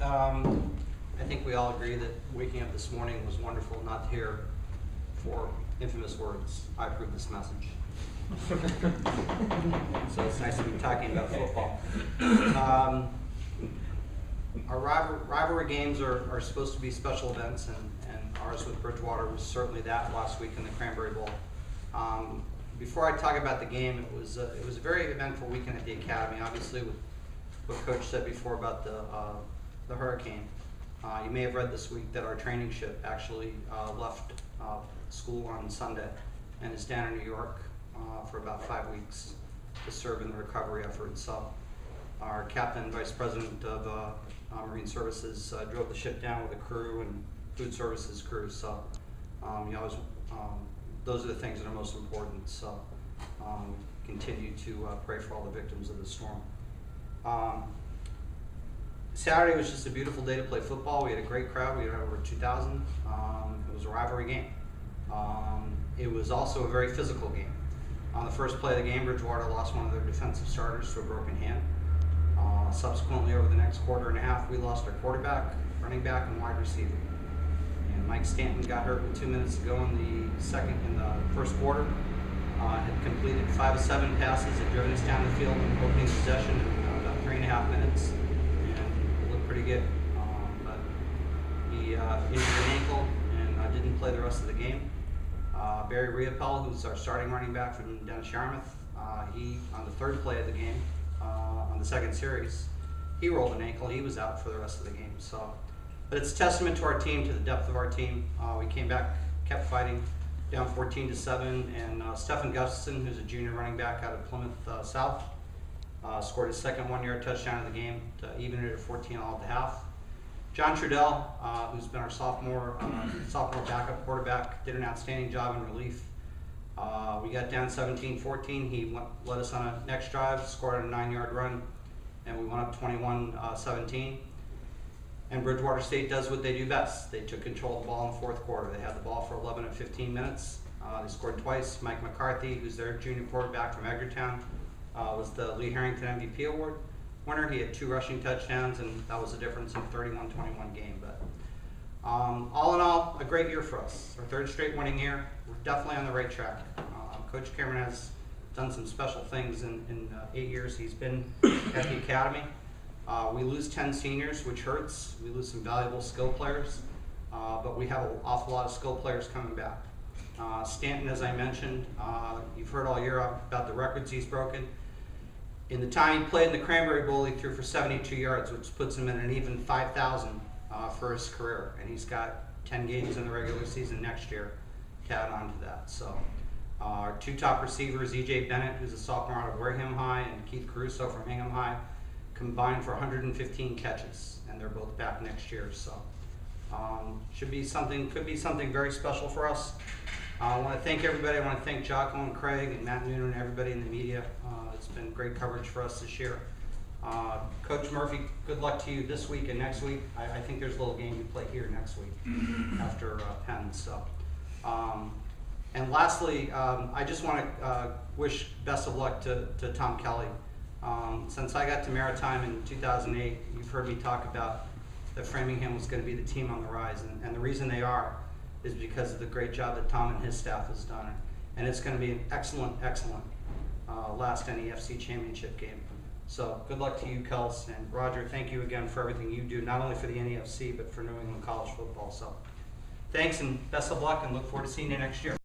I think we all agree that waking up this morning was wonderful, not to hear four infamous words, I approve this message. So it's nice to be talking about football. Our rivalry games are supposed to be special events, and ours with Bridgewater was certainly that last week in the Cranberry Bowl. Before I talk about the game, it was a very eventful weekend at the Academy, obviously with what Coach said before about the hurricane. You may have read this week that our training ship actually left school on Sunday and is down in New York for about 5 weeks to serve in the recovery efforts. So our captain and vice president of Marine Services drove the ship down with a crew and food services crew. So those are the things that are most important. So continue to pray for all the victims of the storm. Saturday was just a beautiful day to play football. We had a great crowd. We had over 2,000. It was a rivalry game. It was also a very physical game. On the first play of the game, Bridgewater lost one of their defensive starters to a broken hand. Subsequently, over the next quarter and a half, we lost our quarterback, running back, and wide receiver. And Mike Stanton got hurt with 2 minutes to go in the first quarter. Had completed 5 of 7 passes, had driven us down the field in opening possession in about 3.5 minutes. Pretty good, but he injured an ankle and didn't play the rest of the game. Barry Riopel, who's our starting running back from down Yarmouth, he on the third play of the game, on the second series, he rolled an ankle. He was out for the rest of the game. So, but it's a testament to our team, to the depth of our team. We came back, kept fighting, down 14-7, and Stephen Gustafson, who's a junior running back out of Plymouth South. Scored his second 1-yard touchdown of the game to even it at 14 all at the half. John Trudell, who's been our sophomore backup quarterback, did an outstanding job in relief. We got down 17-14. He led us on a next drive, scored a 9-yard run, and we went up 21-17. And Bridgewater State does what they do best. They took control of the ball in the fourth quarter. They had the ball for 11 and 15 minutes. They scored twice. Mike McCarthy, who's their junior quarterback from Edgartown, was the Lee Harrington MVP Award winner. He had 2 rushing touchdowns, and that was the difference in a 31-21 game. But all in all, a great year for us. Our 3rd straight winning year. We're definitely on the right track. Coach Cameron has done some special things in 8 years he's been at the Academy. We lose 10 seniors, which hurts. We lose some valuable skill players, but we have an awful lot of skill players coming back. Stanton, as I mentioned, you've heard all year about the records he's broken. In the time he played in the Cranberry Bowl, he threw for 72 yards, which puts him in an even 5,000 for his career. And he's got 10 games in the regular season next year to add on to that. So our 2 top receivers, E.J. Bennett, who's a sophomore out of Wareham High, and Keith Caruso from Hingham High, combined for 115 catches, and they're both back next year. So could be something very special for us. I want to thank everybody. I want to thank Jocko and Craig and Matt Noonan and everybody in the media. It's been great coverage for us this year. Coach Murphy, good luck to you this week and next week. I think there's a little game you play here next week after Penn. So, and lastly, I just want to wish best of luck to Tom Kelly. Since I got to Maritime in 2008, you've heard me talk about that Framingham was going to be the team on the rise, and the reason they are is because of the great job that Tom and his staff has done. And it's going to be an excellent last NEFC championship game. So good luck to you, Kels, and Roger, thank you again for everything you do, not only for the NEFC, but for New England college football. So thanks and best of luck, and look forward to seeing you next year.